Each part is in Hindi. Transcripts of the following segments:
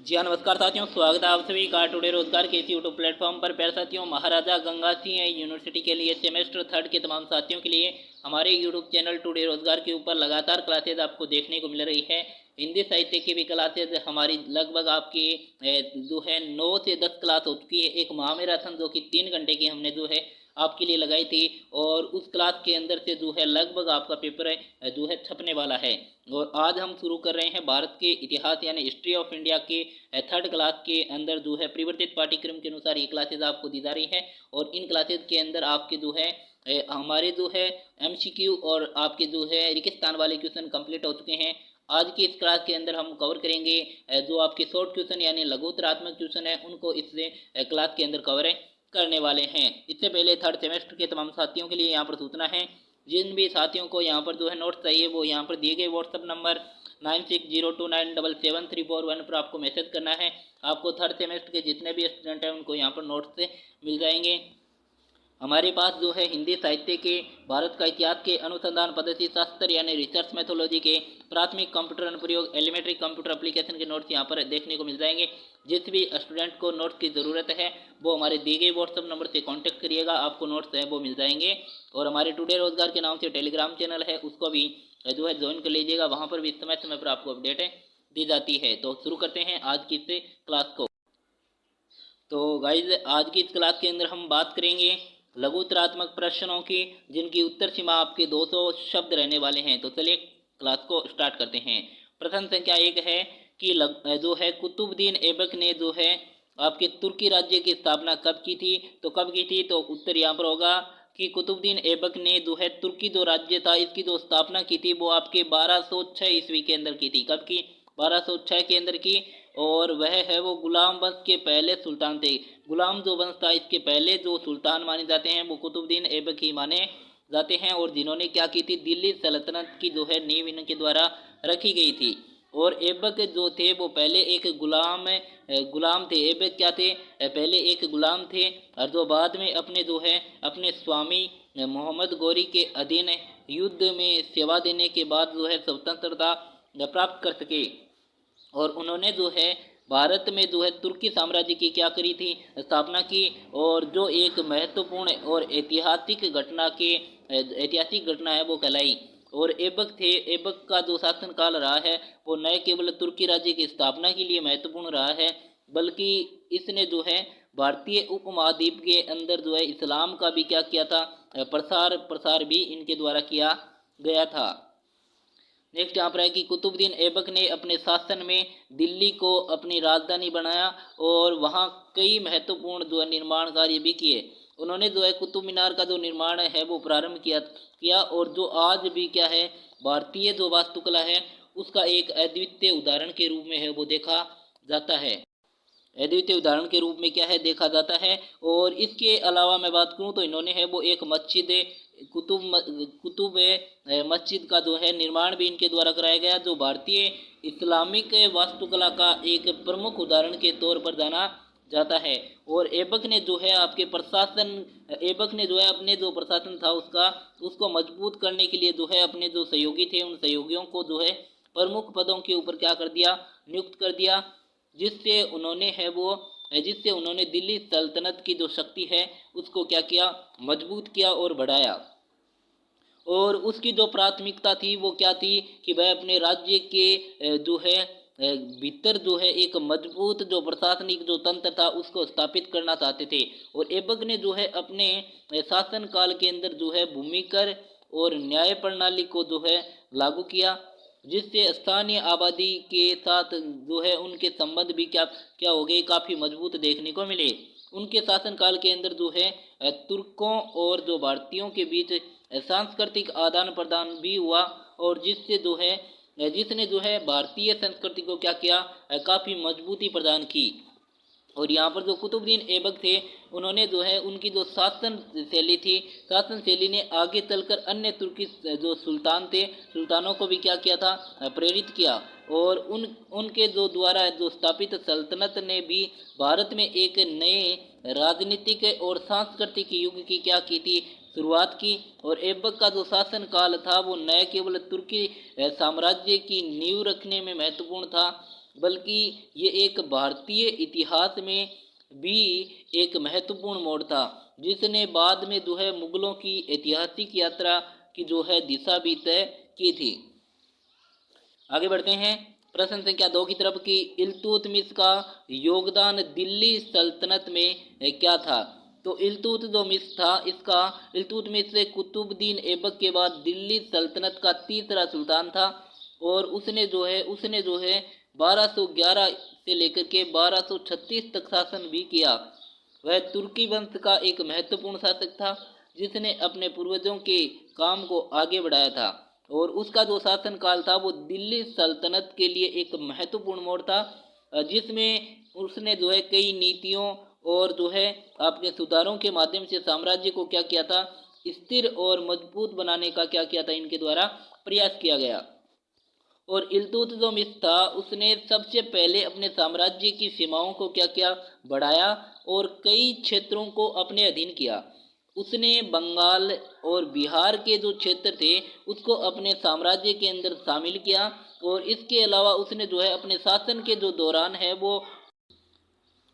जी हाँ, नमस्कार साथियों, स्वागत है आप सभी का टुडे रोजगार के इस यूट्यूब प्लेटफॉर्म पर। प्यारे साथियों, महाराजा गंगा सिंह यूनिवर्सिटी के लिए सेमेस्टर थर्ड के तमाम साथियों के लिए हमारे यूट्यूब चैनल टुडे रोजगार के ऊपर लगातार क्लासेज आपको देखने को मिल रही है। हिंदी साहित्य की भी क्लासेज हमारी लगभग आपकी जो है 9 से 10 क्लास हो चुकी है। एक महामैराथन जो कि 3 घंटे की हमने जो है आपके लिए लगाई थी, और उस क्लास के अंदर से जो है लगभग आपका पेपर जो है छपने वाला है। और आज हम शुरू कर रहे हैं भारत के इतिहास यानी हिस्ट्री ऑफ इंडिया के थर्ड क्लास के अंदर जो है परिवर्तित पाठ्यक्रम के अनुसार ये क्लासेज आपको दी जा रही है। और इन क्लासेज के अंदर आपके जो है हमारे जो है एमसीक्यू और आपके जो है रेगिस्तान वाले क्वेश्चन कंप्लीट हो चुके हैं। आज की इस क्लास के अंदर हम कवर करेंगे जो आपके शॉर्ट क्वेश्चन यानी लघुत्तरात्मक क्वेश्चन है, उनको इस क्लास के अंदर कवर करने वाले हैं। इससे पहले थर्ड सेमेस्टर के तमाम साथियों के लिए यहाँ पर सूचना है, जिन भी साथियों को यहाँ पर जो है नोट्स चाहिए वो यहाँ पर दिए गए व्हाट्सअप नंबर 9602977341 पर आपको मैसेज करना है। आपको थर्ड सेमेस्टर के जितने भी स्टूडेंट हैं उनको यहाँ पर नोट्स से मिल जाएंगे। हमारे पास जो है हिंदी साहित्य के, भारत का इतिहास के, अनुसंधान पद्धति शास्त्र यानी रिसर्च मैथोलॉजी के, प्राथमिक कंप्यूटर अनुप्रयोग एलिमेंट्री कंप्यूटर एप्लीकेशन के नोट्स यहाँ पर देखने को मिल जाएंगे। जिस भी स्टूडेंट को नोट्स की ज़रूरत है वो हमारे दिए गए व्हाट्सअप नंबर से कांटेक्ट करिएगा, आपको नोट्स है वो मिल जाएंगे। और हमारे टुडे रोजगार के नाम से टेलीग्राम चैनल है, उसको भी जो है ज्वाइन कर लीजिएगा, वहाँ पर भी समय समय पर आपको अपडेट दी जाती है। तो शुरू करते हैं आज की इस क्लास को। तो गाइज, आज की इस क्लास के अंदर हम बात करेंगे लघुत्तरात्मक प्रश्नों की, जिनकी उत्तर सीमा आपके 200 शब्द रहने वाले हैं। तो चलिए क्लास को स्टार्ट करते हैं। प्रश्न संख्या 1 है कि जो है कुतुबुद्दीन ऐबक ने जो है आपके तुर्की राज्य की स्थापना कब की थी। तो कब की थी, तो उत्तर यहाँ पर होगा कि कुतुबुद्दीन ऐबक ने जो है तुर्की जो राज्य था इसकी जो स्थापना की थी वो आपके 1206 ईस्वी के अंदर की थी। कब की, 1206 के अंदर की। और वह है वो गुलाम वंश के पहले सुल्तान थे। गुलाम जो वंश था इसके पहले जो सुल्तान माने जाते हैं वो कुतुबुद्दीन ऐबक ही माने जाते हैं, और जिन्होंने क्या की थी, दिल्ली सल्तनत की जो है नींव इनके द्वारा रखी गई थी। और ऐबक जो थे वो पहले एक गुलाम थे। ऐबक क्या थे, पहले एक गुलाम थे, और जो बाद में अपने जो है अपने स्वामी मोहम्मद गौरी के अधीन युद्ध में सेवा देने के बाद जो है स्वतंत्रता प्राप्त कर सके। और उन्होंने जो है भारत में जो है तुर्की साम्राज्य की क्या करी थी, स्थापना की। और जो एक महत्वपूर्ण और ऐतिहासिक घटना है वो कहलाई। और ऐबक का जो शासनकाल रहा है वो न केवल तुर्की राज्य की स्थापना के लिए महत्वपूर्ण रहा है, बल्कि इसने जो है भारतीय उपमहाद्वीप के अंदर जो है इस्लाम का भी क्या किया था, प्रसार भी इनके द्वारा किया गया था। नेक्स्ट यहाँ पर है कि कुतुबुद्दीन ऐबक ने अपने शासन में दिल्ली को अपनी राजधानी बनाया, और वहाँ कई महत्वपूर्ण जो है निर्माण कार्य भी किए। उन्होंने जो है कुतुब मीनार का जो निर्माण है वो प्रारंभ किया, और जो आज भी क्या है भारतीय जो वास्तुकला है उसका एक अद्वितीय उदाहरण के रूप में है वो देखा जाता है। अद्वितीय उदाहरण के रूप में क्या है देखा जाता है। और इसके अलावा मैं बात करूं तो इन्होंने है वो एक मस्जिद कुतुब मस्जिद का जो है निर्माण भी इनके द्वारा कराया गया, जो भारतीय इस्लामिक वास्तुकला का एक प्रमुख उदाहरण के तौर पर जाना जाता है। और ऐबक ने जो है अपने जो प्रशासन था उसको मजबूत करने के लिए जो है अपने जो सहयोगी थे उन सहयोगियों को जो है प्रमुख पदों के ऊपर क्या कर दिया, नियुक्त कर दिया, जिससे उन्होंने दिल्ली सल्तनत की जो शक्ति है उसको क्या किया, मजबूत किया और बढ़ाया। और उसकी जो प्राथमिकता थी वो क्या थी कि वह अपने राज्य के जो है भीतर जो है एक मजबूत जो प्रशासनिक जो तंत्र था उसको स्थापित करना चाहते थे। और ऐबक ने जो है अपने शासन काल के अंदर जो है भूमिकर और न्याय प्रणाली को जो है लागू किया, जिससे स्थानीय आबादी के साथ जो है उनके संबंध भी क्या क्या हो गए, काफ़ी मजबूत देखने को मिले। उनके शासनकाल के अंदर जो है तुर्कों और जो भारतीयों के बीच सांस्कृतिक आदान प्रदान भी हुआ, और जिसने जो है भारतीय संस्कृति को क्या किया, काफ़ी मजबूती प्रदान की। और यहाँ पर जो कुतुबुद्दीन ऐबक थे उन्होंने जो है उनकी जो शासन शैली ने आगे चलकर अन्य तुर्की जो सुल्तानों को भी क्या किया था, प्रेरित किया। और उनके जो द्वारा जो स्थापित सल्तनत ने भी भारत में एक नए राजनीतिक और सांस्कृतिक युग की क्या की थी, शुरुआत की। और ऐबक का जो शासन काल था वो न केवल तुर्की साम्राज्य की नींव रखने में महत्वपूर्ण था, बल्कि ये एक भारतीय इतिहास में भी एक महत्वपूर्ण मोड़ था, जिसने बाद में जो है मुगलों की ऐतिहासिक यात्रा की जो है दिशा भी तय की थी। आगे बढ़ते हैं प्रश्न संख्या 2 की तरफ कि इल्तुतमिश का योगदान दिल्ली सल्तनत में क्या था। तो इल्तुतमिश था इसका इल्तुतमिश से कुतुबुद्दीन ऐबक के बाद दिल्ली सल्तनत का तीसरा सुल्तान था और उसने जो है 1211 से लेकर के 1236 तक शासन भी किया। वह तुर्की वंश का एक महत्वपूर्ण शासक था जिसने अपने पूर्वजों के काम को आगे बढ़ाया था और उसका जो शासन काल था वो दिल्ली सल्तनत के लिए एक महत्वपूर्ण मोड़ था, जिसमें उसने जो है कई नीतियों और जो है आपके सुधारों के माध्यम से साम्राज्य को क्या किया था, स्थिर और मजबूत बनाने का क्या किया था, इनके द्वारा प्रयास किया गया। और इल्तुतमिश था उसने सबसे पहले अपने साम्राज्य की सीमाओं को क्या किया, बढ़ाया और कई क्षेत्रों को अपने अधीन किया। उसने बंगाल और बिहार के जो क्षेत्र थे उसको अपने साम्राज्य के अंदर शामिल किया और इसके अलावा उसने जो है अपने शासन के जो दौरान है वो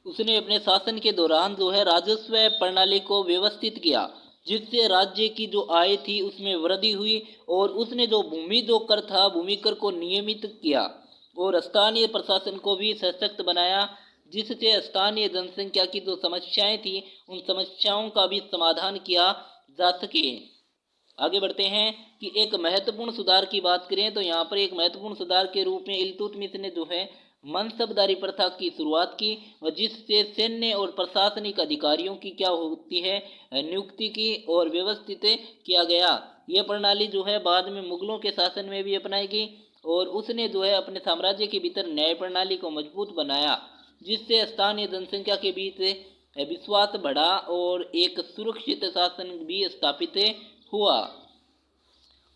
उसने अपने शासन के दौरान जो है राजस्व प्रणाली को व्यवस्थित किया, जिससे राज्य की जो आय थी उसमें वृद्धि हुई और उसने जो भूमि जो कर था भूमि कर को नियमित किया और स्थानीय प्रशासन को भी सशक्त बनाया, जिससे स्थानीय जनसंख्या की जो समस्याएं थी उन समस्याओं का भी समाधान किया जा सके। आगे बढ़ते हैं कि एक महत्वपूर्ण सुधार की बात करें तो यहाँ पर एक महत्वपूर्ण सुधार के रूप में इल्तुतमिश ने जो है मनसबदारी प्रथा की शुरुआत की और जिससे सैन्य और प्रशासनिक अधिकारियों की क्या होती है, नियुक्ति की और व्यवस्थित किया गया। यह प्रणाली जो है बाद में मुगलों के शासन में भी अपनाई गई और उसने जो है अपने साम्राज्य के भीतर न्याय प्रणाली को मजबूत बनाया, जिससे स्थानीय जनसंख्या के बीच विश्वास बढ़ा और एक सुरक्षित शासन भी स्थापित हुआ।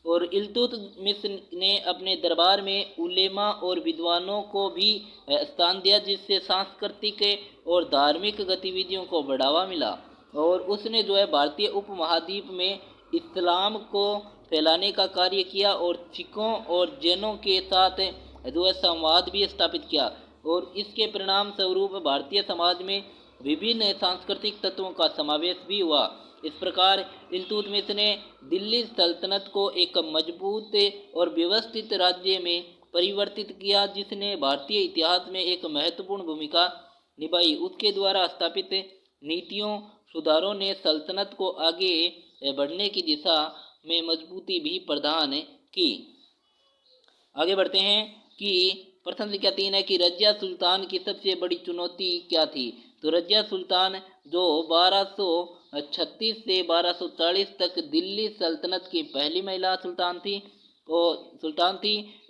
और इल्तुतमिश ने अपने दरबार में उलेमा और विद्वानों को भी स्थान दिया, जिससे सांस्कृतिक और धार्मिक गतिविधियों को बढ़ावा मिला और उसने जो है भारतीय उपमहाद्वीप में इस्लाम को फैलाने का कार्य किया और सिखों और जैनों के साथ जो है संवाद भी स्थापित किया और इसके परिणाम स्वरूप भारतीय समाज में विभिन्न सांस्कृतिक तत्वों का समावेश भी हुआ। इस प्रकार इल्तुतमिश ने दिल्ली सल्तनत को एक मजबूत और व्यवस्थित राज्य में परिवर्तित किया, जिसने भारतीय इतिहास में एक महत्वपूर्ण भूमिका निभाई। उसके द्वारा स्थापित नीतियों सुधारों ने सल्तनत को आगे बढ़ने की दिशा में मजबूती भी प्रदान की। आगे बढ़ते हैं कि प्रश्न संख्या 3 है कि रजिया सुल्तान की सबसे बड़ी चुनौती क्या थी। तो रजिया सुल्तान जो 1236 से 1240 तक दिल्ली सल्तनत की पहली महिला सुल्तान थी,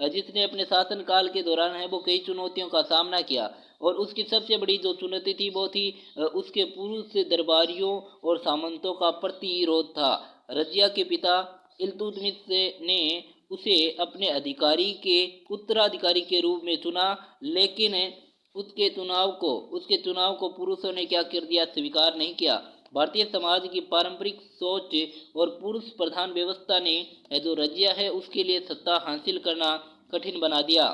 जिसने अपने शासनकाल के दौरान है वो कई चुनौतियों का सामना किया और उसकी सबसे बड़ी जो चुनौती थी वो थी उसके पुरुष दरबारियों और सामंतों का प्रतिरोध था। रजिया के पिता इल्तुतमिश ने उसे अपने उत्तराधिकारी के रूप में चुना, लेकिन उसके चुनाव को पुरुषों ने क्या कर दिया, स्वीकार नहीं किया। भारतीय समाज की पारंपरिक सोच और पुरुष प्रधान व्यवस्था ने जो रजिया है उसके लिए सत्ता हासिल करना कठिन बना दिया।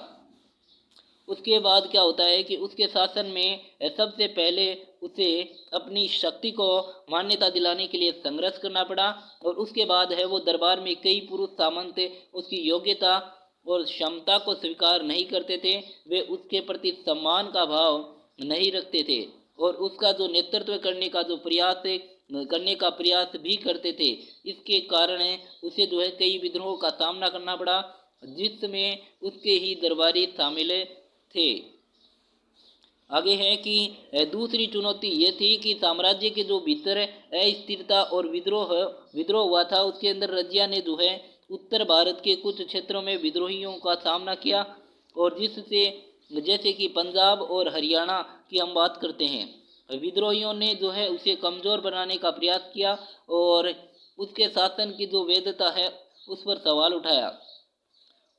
उसके बाद क्या होता है कि उसके शासन में सबसे पहले उसे अपनी शक्ति को मान्यता दिलाने के लिए संघर्ष करना पड़ा और उसके बाद है वो दरबार में कई पुरुष सामंत उसकी योग्यता और क्षमता को स्वीकार नहीं करते थे, वे उसके प्रति सम्मान का भाव नहीं रखते थे और उसका जो नेतृत्व करने का प्रयास भी करते थे। इसके कारण उसे जो है कई विद्रोहों का सामना करना पड़ा, जिसमें उसके ही दरबारी शामिल थे। आगे है कि दूसरी चुनौती ये थी कि साम्राज्य के जो भीतर अस्थिरता और विद्रोह हुआ था, उसके अंदर रजिया ने जो है उत्तर भारत के कुछ क्षेत्रों में विद्रोहियों का सामना किया और जिससे जैसे कि पंजाब और हरियाणा की हम बात करते हैं, विद्रोहियों ने जो है उसे कमज़ोर बनाने का प्रयास किया और उसके शासन की जो वैधता है उस पर सवाल उठाया।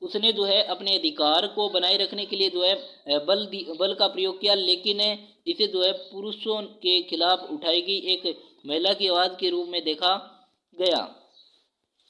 उसने जो है अपने अधिकार को बनाए रखने के लिए जो है बल का प्रयोग किया, लेकिन इसे जो है पुरुषों के खिलाफ उठाई गई एक महिला की आवाज़ के रूप में देखा गया।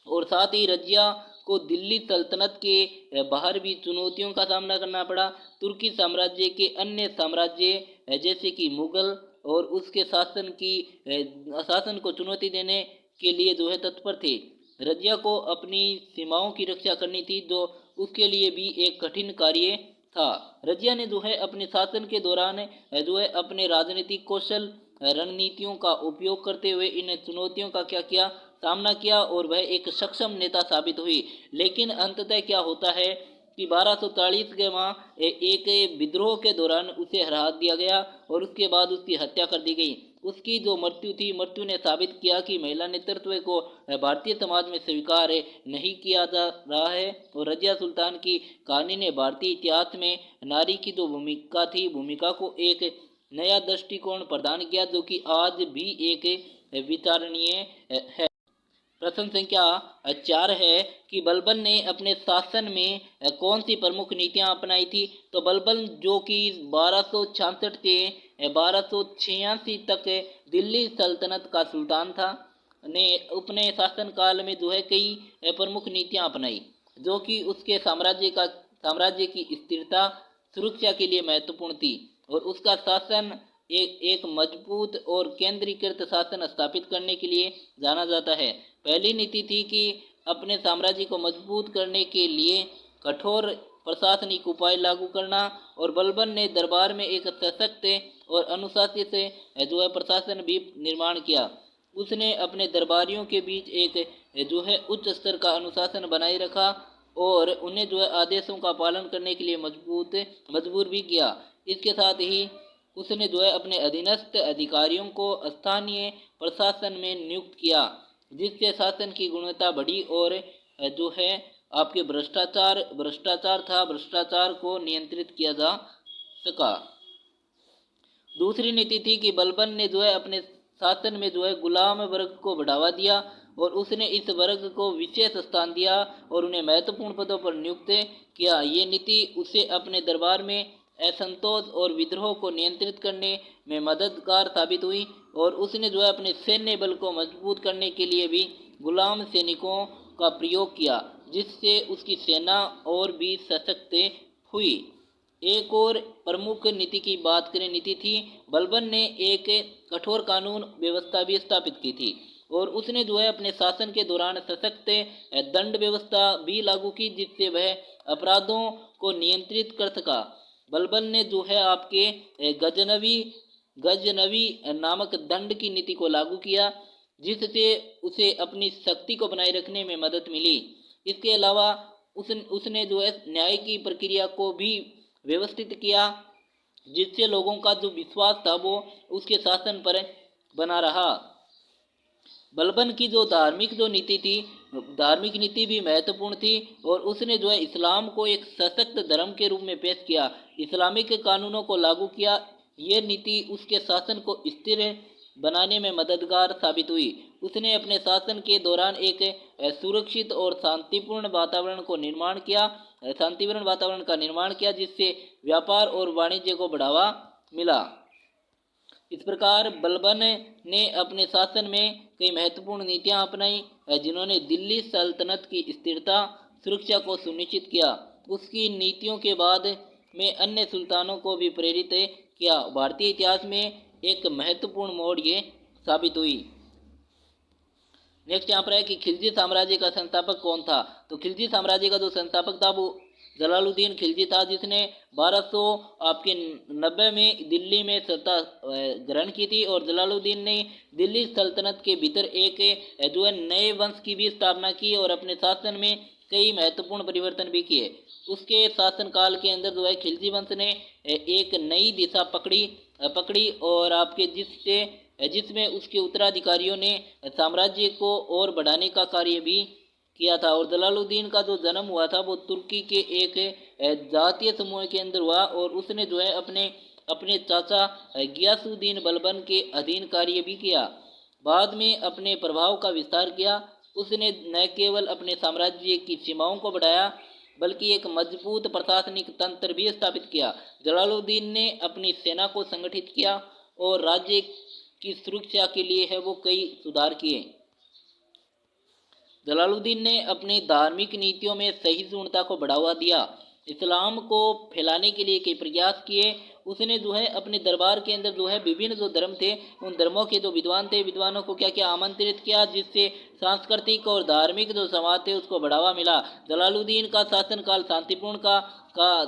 और साथ ही रजिया को दिल्ली सल्तनत के बाहर भी चुनौतियों का सामना करना पड़ा। तुर्की साम्राज्य के अन्य साम्राज्य जैसे कि मुगल और उसके शासन को चुनौती देने के लिए जो है तत्पर थे। रजिया को अपनी सीमाओं की रक्षा करनी थी, जो उसके लिए भी एक कठिन कार्य था। रजिया ने जो है अपने शासन के दौरान जो है अपने राजनीतिक कौशल रणनीतियों का उपयोग करते हुए इन चुनौतियों का क्या किया सामना किया और वह एक सक्षम नेता साबित हुई। लेकिन अंततः क्या होता है कि 1240 के माह एक विद्रोह के दौरान उसे हरा दिया गया और उसके बाद उसकी हत्या कर दी गई। उसकी जो मृत्यु ने साबित किया कि महिला नेतृत्व को भारतीय समाज में स्वीकार नहीं किया जा रहा है। और रजिया सुल्तान की कहानी ने भारतीय इतिहास में नारी की जो भूमिका को एक नया दृष्टिकोण प्रदान किया, जो कि आज भी एक विचारणीय है। प्रश्न संख्या 4 है कि बलबन ने अपने शासन में कौन सी प्रमुख नीतियां अपनाई थी। तो बलबन जो कि 1266 से 1286 तक दिल्ली सल्तनत का सुल्तान था, ने अपने शासनकाल में जो है कई प्रमुख नीतियां अपनाई, जो कि उसके साम्राज्य की स्थिरता सुरक्षा के लिए महत्वपूर्ण थी। और उसका शासन एक मजबूत और केंद्रीकृत शासन स्थापित करने के लिए जाना जाता है। पहली नीति थी कि अपने साम्राज्य को मजबूत करने के लिए कठोर प्रशासनिक उपाय लागू करना। और बलबन ने दरबार में एक सशक्त और अनुशासित जो है प्रशासन भी निर्माण किया। उसने अपने दरबारियों के बीच एक जो है उच्च स्तर का अनुशासन बनाए रखा और उन्हें जो है आदेशों का पालन करने के लिए मजबूर भी किया। इसके साथ ही उसने जो है अपने अधीनस्थ अधिकारियों को स्थानीय प्रशासन में नियुक्त किया, जिससे शासन की गुणवत्ता बढ़ी और जो है आपके भ्रष्टाचार को नियंत्रित किया जा सका। दूसरी नीति थी कि बलबन ने जो है अपने शासन में जो है गुलाम वर्ग को बढ़ावा दिया और उसने इस वर्ग को विशेष स्थान दिया और उन्हें महत्वपूर्ण पदों पर नियुक्त किया। ये नीति उसे अपने दरबार में असंतोष और विद्रोह को नियंत्रित करने में मददगार साबित हुई। और उसने जो है अपने सैन्य बल को मजबूत करने के लिए भी गुलाम सैनिकों का प्रयोग किया, जिससे उसकी सेना और भी सशक्त हुई। एक और प्रमुख नीति की बात करें, नीति थी बलबन ने एक कठोर कानून व्यवस्था भी स्थापित की थी और उसने जो है अपने शासन के दौरान सशक्त दंड व्यवस्था भी लागू की, जिससे वह अपराधों को नियंत्रित कर सका। बलबन ने जो है आपके गजनवी नामक दंड की नीति को लागू किया, जिससे उसे अपनी शक्ति को बनाए रखने में मदद मिली। इसके अलावा उसने जो है न्याय की प्रक्रिया को भी व्यवस्थित किया, जिससे लोगों का जो विश्वास था वो उसके शासन पर बना रहा। बलबन की जो धार्मिक नीति भी महत्वपूर्ण थी और उसने जो है इस्लाम को एक सशक्त धर्म के रूप में पेश किया, इस्लामिक कानूनों को लागू किया। ये नीति उसके शासन को स्थिर बनाने में मददगार साबित हुई। उसने अपने शासन के दौरान एक सुरक्षित और शांतिपूर्ण वातावरण का निर्माण किया, जिससे व्यापार और वाणिज्य को बढ़ावा मिला। इस प्रकार बलबन ने अपने शासन में कई महत्वपूर्ण नीतियां अपनाई, जिन्होंने दिल्ली सल्तनत की स्थिरता सुरक्षा को सुनिश्चित किया। उसकी नीतियों के बाद में अन्य सुल्तानों को भी प्रेरित किया। भारतीय इतिहास में एक महत्वपूर्ण मोड़ ये साबित हुई। नेक्स्ट यहाँ पर है कि खिलजी साम्राज्य का संस्थापक कौन था। तो खिलजी साम्राज्य का जो संस्थापक था वो जलालुद्दीन खिलजी था, जिसने 1290 में दिल्ली में सत्ता ग्रहण की थी। और जलालुद्दीन ने दिल्ली सल्तनत के भीतर एक जो है नए वंश की भी स्थापना की और अपने शासन में कई महत्वपूर्ण परिवर्तन भी किए। उसके शासनकाल के अंदर जो है खिलजी वंश ने एक नई दिशा पकड़ी और आपके जिसमें उसके उत्तराधिकारियों ने साम्राज्य को और बढ़ाने का कार्य भी किया था। और जलालुद्दीन का जो जन्म हुआ था वो तुर्की के एक जातीय समूह के अंदर हुआ और उसने जो है अपने चाचा गियासुद्दीन बलबन के अधीन कार्य भी किया। बाद में अपने प्रभाव का विस्तार किया। उसने न केवल अपने साम्राज्य की सीमाओं को बढ़ाया, बल्कि एक मजबूत प्रशासनिक तंत्र भी स्थापित किया। जलालुद्दीन ने अपनी सेना को संगठित किया और राज्य की सुरक्षा के लिए है वो कई सुधार किए। जलालुद्दीन ने अपनी धार्मिक नीतियों में सहिष्णुता को बढ़ावा दिया, इस्लाम को फैलाने के लिए कई प्रयास किए। उसने जो है अपने दरबार के अंदर जो है विभिन्न जो धर्म थे उन धर्मों के जो विद्वान थे विद्वानों को क्या क्या आमंत्रित किया, जिससे सांस्कृतिक और धार्मिक जो समाज थे उसको बढ़ावा मिला। जलालुद्दीन का शासनकाल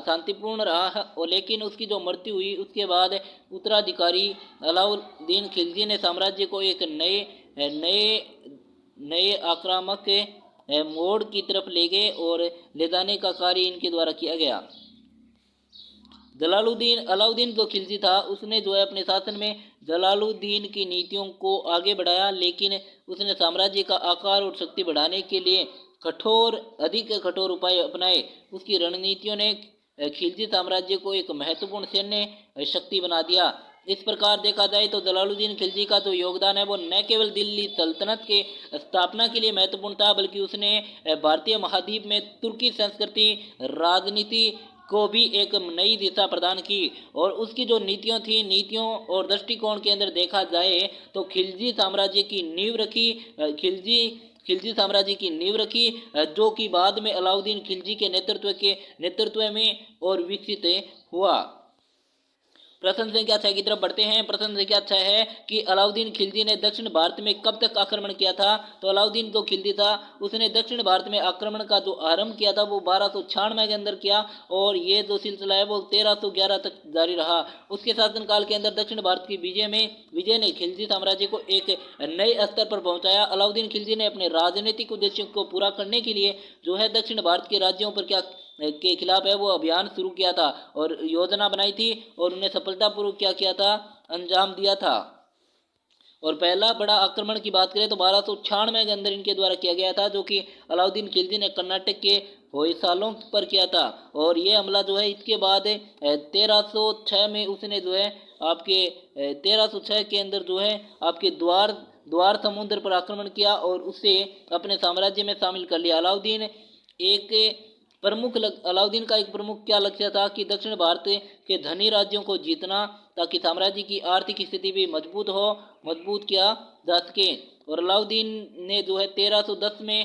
शांतिपूर्ण रहा और लेकिन उसकी जो मृत्यु हुई उसके बाद उत्तराधिकारी अलाउद्दीन खिलजी ने साम्राज्य को एक नए नए आक्रामक मोड़ की तरफ ले गए और ले जाने का कार्य इनके द्वारा किया गया। अलाउद्दीन जो खिलजी था उसने जो है अपने शासन में जलालुद्दीन की नीतियों को आगे बढ़ाया, लेकिन उसने साम्राज्य का आकार और शक्ति बढ़ाने के लिए अधिक कठोर उपाय अपनाए। उसकी रणनीतियों ने खिलजी साम्राज्य को एक महत्वपूर्ण सैन्य शक्ति बना दिया। इस प्रकार देखा जाए तो जलालुद्दीन खिलजी का जो योगदान है वो न केवल दिल्ली सल्तनत के स्थापना के लिए महत्वपूर्ण था, बल्कि उसने भारतीय महाद्वीप में तुर्की संस्कृति राजनीति को भी एक नई दिशा प्रदान की। और उसकी जो नीतियों और दृष्टिकोण के अंदर देखा जाए तो खिलजी साम्राज्य की नींव रखी, जो कि बाद में अलाउद्दीन खिलजी के नेतृत्व में और विकसित हुआ। प्रश्न संख्या 6 की तरफ बढ़ते हैं। प्रश्न संख्या 6 है कि अलाउद्दीन खिलजी ने दक्षिण भारत में कब तक आक्रमण किया था। तो अलाउद्दीन जो खिलजी था उसने दक्षिण भारत में आक्रमण का जो आरंभ किया था वो 1296 के अंदर किया और ये जो सिलसिला है वो 1311 तक जारी रहा। उसके शासनकाल के अंदर दक्षिण भारत की विजय ने खिलजी साम्राज्य को एक नए स्तर पर पहुंचाया। अलाउद्दीन खिलजी ने अपने राजनीतिक उद्देश्यों को पूरा करने के लिए जो है दक्षिण भारत के राज्यों पर के खिलाफ है वो अभियान शुरू किया था और योजना बनाई थी और उन्हें सफलतापूर्वक क्या किया था, अंजाम दिया था। और पहला बड़ा आक्रमण की बात करें तो 1296 के अंदर इनके द्वारा किया गया था, जो कि अलाउद्दीन खिलजी ने कर्नाटक के होयसालों पर किया था। और ये हमला जो है इसके बाद 1306 में उसने जो है आपके 1306 के अंदर जो है आपके द्वार समुद्र पर आक्रमण किया और उसे अपने साम्राज्य में शामिल कर लिया। अलाउद्दीन का एक प्रमुख क्या लक्ष्य था कि दक्षिण भारत के धनी राज्यों को जीतना, ताकि साम्राज्य की आर्थिक स्थिति भी मजबूत किया जा सके। और अलाउद्दीन ने जो है 1310 में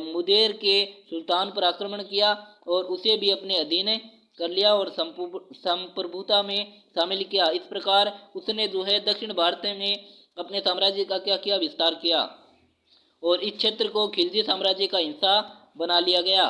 मुदेर के सुल्तान पर आक्रमण किया और उसे भी अपने अधीन कर लिया और संप्रभुता में शामिल किया। इस प्रकार उसने जो है दक्षिण भारत में अपने साम्राज्य का क्या किया, विस्तार किया और इस क्षेत्र को खिलजी साम्राज्य का हिस्सा बना लिया गया।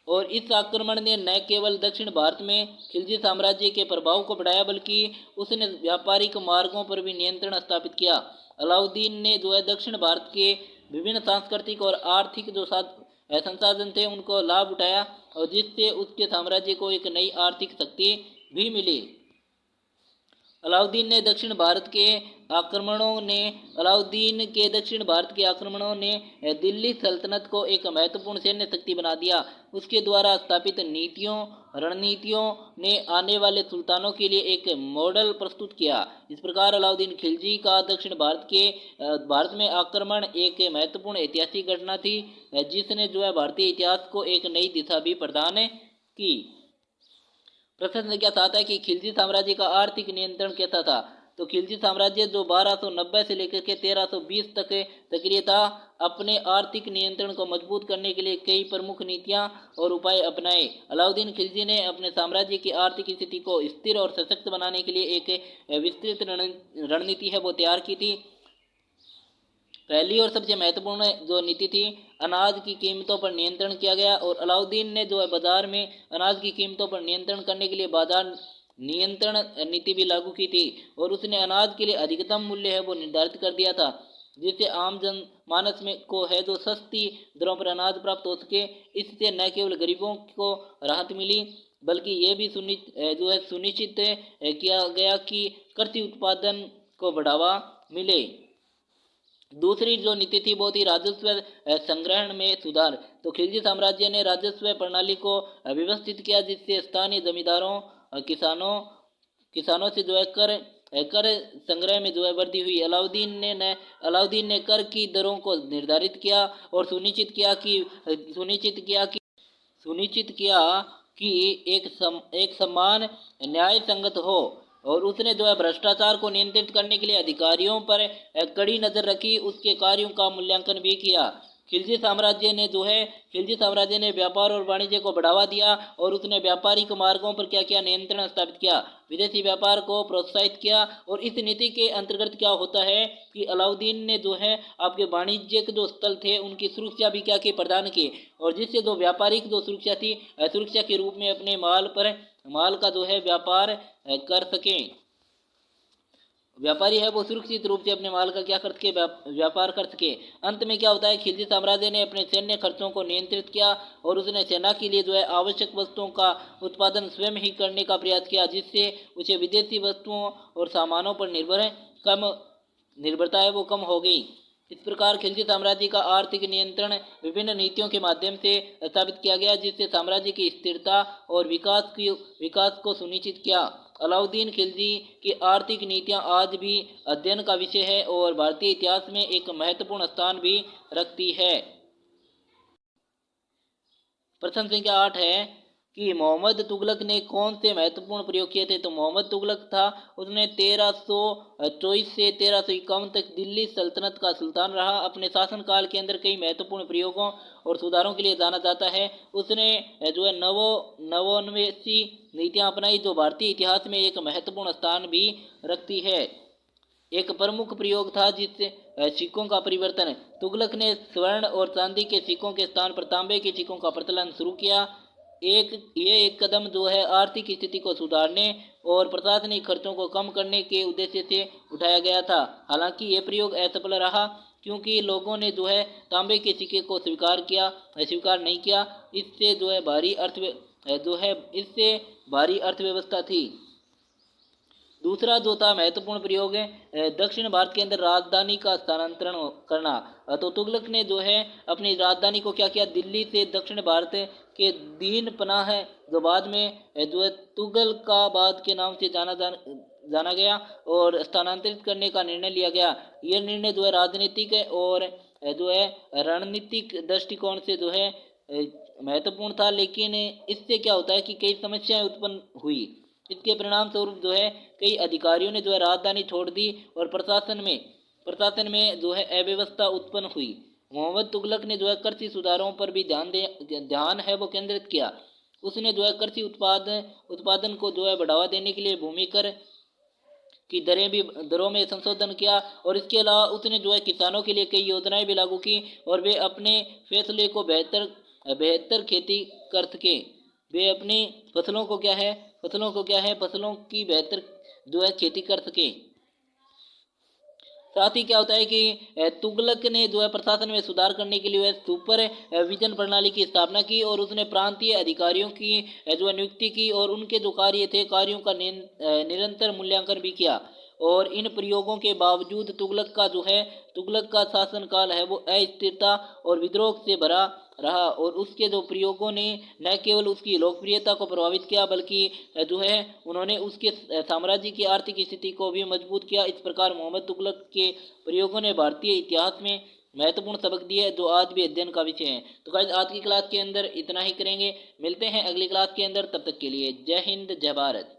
और इस आक्रमण ने न केवल दक्षिण भारत में खिलजी साम्राज्य के प्रभाव को बढ़ाया, बल्कि उसने व्यापारिक मार्गों पर भी नियंत्रण स्थापित किया। अलाउद्दीन ने जो है दक्षिण भारत के विभिन्न सांस्कृतिक और आर्थिक जो संसाधन थे उनको लाभ उठाया और जिससे उसके साम्राज्य को एक नई आर्थिक शक्ति भी मिली। अलाउद्दीन के दक्षिण भारत के आक्रमणों ने दिल्ली सल्तनत को एक महत्वपूर्ण सैन्य शक्ति बना दिया। उसके द्वारा स्थापित रणनीतियों ने आने वाले सुल्तानों के लिए एक मॉडल प्रस्तुत किया। इस प्रकार अलाउद्दीन खिलजी का दक्षिण भारत में आक्रमण एक महत्वपूर्ण ऐतिहासिक घटना थी, जिसने जो है भारतीय इतिहास को एक नई दिशा भी प्रदान की। प्रश्न संख्या 7 है कि खिलजी साम्राज्य का आर्थिक नियंत्रण कैसा था। तो खिलजी साम्राज्य जो 1290 से लेकर के 1320 तक सक्रिय था, अपने आर्थिक नियंत्रण को मजबूत करने के लिए कई प्रमुख नीतियां और उपाय अपनाए। अलाउद्दीन खिलजी ने अपने साम्राज्य की आर्थिक स्थिति को स्थिर और सशक्त बनाने के लिए एक विस्तृत रणनीति है वो तैयार की थी। पहली और सबसे महत्वपूर्ण जो नीति थी, अनाज की कीमतों पर नियंत्रण किया गया। और अलाउद्दीन ने जो है बाजार में अनाज की कीमतों पर नियंत्रण करने के लिए बाजार नियंत्रण नीति भी लागू की थी और उसने अनाज के लिए अधिकतम मूल्य है वो निर्धारित कर दिया था, जिससे आम जन मानस में को है जो सस्ती दरों पर अनाज प्राप्त हो सके। इससे न केवल गरीबों को राहत मिली, बल्कि ये भी सुनिश्चित किया गया कि कृषि उत्पादन को बढ़ावा मिले। दूसरी जो नीति थी वो थी राजस्व संग्रहण में सुधार। तो खिलजी साम्राज्य ने राजस्व प्रणाली को व्यवस्थित किया, जिससे स्थानीय जमींदारों किसानों से जो है कर संग्रह में जो है वृद्धि हुई। अलाउद्दीन ने कर की दरों को निर्धारित किया और सुनिश्चित किया कि एक समान न्याय संगत हो। और उसने जो है भ्रष्टाचार को नियंत्रित करने के लिए अधिकारियों पर कड़ी नजर रखी, उसके कार्यों का मूल्यांकन भी किया। खिलजी साम्राज्य ने व्यापार और वाणिज्य को बढ़ावा दिया और उसने व्यापारिक मार्गों पर क्या किया, नियंत्रण स्थापित किया, विदेशी व्यापार को प्रोत्साहित किया। और इस नीति के अंतर्गत क्या होता है कि अलाउद्दीन ने आपके वाणिज्यिक स्थल थे उनकी सुरक्षा भी क्या की, प्रदान की, और जिससे व्यापारिक सुरक्षा थी, सुरक्षा के रूप में अपने माल का व्यापार कर सकें। व्यापारी है वो सुरक्षित रूप से अपने माल का क्या कर सके, व्यापार कर सके। अंत में क्या होता है, खिलजी साम्राज्य ने अपने सैन्य खर्चों को नियंत्रित किया और उसने सेना के लिए आवश्यक वस्तुओं का उत्पादन स्वयं ही करने का प्रयास किया, जिससे उसे विदेशी वस्तुओं और सामानों पर निर्भरता है वो कम हो गई। इस प्रकार खिलजी साम्राज्य का आर्थिक नियंत्रण विभिन्न नीतियों के माध्यम से स्थापित किया गया, जिससे साम्राज्य की स्थिरता और विकास को सुनिश्चित किया। अलाउद्दीन खिलजी की आर्थिक नीतियां आज भी अध्ययन का विषय है और भारतीय इतिहास में एक महत्वपूर्ण स्थान भी रखती है। प्रश्न संख्या 8 है कि मोहम्मद तुगलक ने कौन से महत्वपूर्ण प्रयोग किए थे। तो मोहम्मद तुगलक था, उसने 1324 से 1351 तक दिल्ली सल्तनत का सुल्तान रहा। अपने शासनकाल के अंदर कई महत्वपूर्ण प्रयोगों और सुधारों के लिए जाना जाता है। उसने नवोन्मेषी नीतियां अपनाई जो भारतीय इतिहास में एक महत्वपूर्ण स्थान भी रखती है। एक प्रमुख प्रयोग था जिससे सिक्कों का परिवर्तन। तुगलक ने स्वर्ण और चांदी के सिक्कों के स्थान पर तांबे के सिक्कों का प्रचलन शुरू किया। ये एक कदम आर्थिक स्थिति को सुधारने और प्रशासनिक खर्चों को कम करने के उद्देश्य से उठाया गया था। हालांकि ये प्रयोग असफल रहा क्योंकि लोगों ने तांबे के सिक्के को स्वीकार नहीं किया। इससे भारी अर्थव्यवस्था थी। दूसरा था महत्वपूर्ण प्रयोग है दक्षिण भारत के अंदर राजधानी का स्थानांतरण करना। तो तुगलक ने अपनी राजधानी को क्या किया, दिल्ली से दक्षिण भारत के दीन पनाह है जो बाद में तुगलकाबाद के नाम से जाना गया और स्थानांतरित करने का निर्णय लिया गया। यह निर्णय राजनीतिक और रणनीतिक दृष्टिकोण से महत्वपूर्ण था, लेकिन इससे क्या होता है कि कई समस्याएं उत्पन्न हुई। इसके परिणाम स्वरूप कई अधिकारियों ने राजधानी छोड़ दी और प्रशासन में अव्यवस्था उत्पन्न हुई। मोहम्मद तुगलक ने कृषि सुधारों पर भी ध्यान है वो केंद्रित किया। उसने कृषि उत्पादन को बढ़ावा देने के लिए भूमि कर की दरों में संशोधन किया और इसके अलावा उसने किसानों के लिए कई योजनाएं भी लागू की और वे अपने फैसले को बेहतर खेती कर सके। वे अपनी फसलों की बेहतर खेती कर सके। साथ ही क्या होता है कि तुगलक ने प्रशासन में सुधार करने के लिए सुपर विजन प्रणाली की स्थापना की और उसने प्रांतीय अधिकारियों की नियुक्ति की और उनके कार्यों का निरंतर मूल्यांकन भी किया। और इन प्रयोगों के बावजूद तुगलक का शासनकाल है वो अस्थिरता और विद्रोह से भरा रहा और उसके प्रयोगों ने न केवल उसकी लोकप्रियता को प्रभावित किया बल्कि उन्होंने उसके साम्राज्य की आर्थिक स्थिति को भी मजबूत किया। इस प्रकार मोहम्मद तुगलक के प्रयोगों ने भारतीय इतिहास में महत्वपूर्ण सबक दिए जो आज भी अध्ययन का विषय है। तो गाइस आज की क्लास के अंदर इतना ही करेंगे, मिलते हैं अगली क्लास के अंदर, तब तक के लिए जय हिंद जय भारत।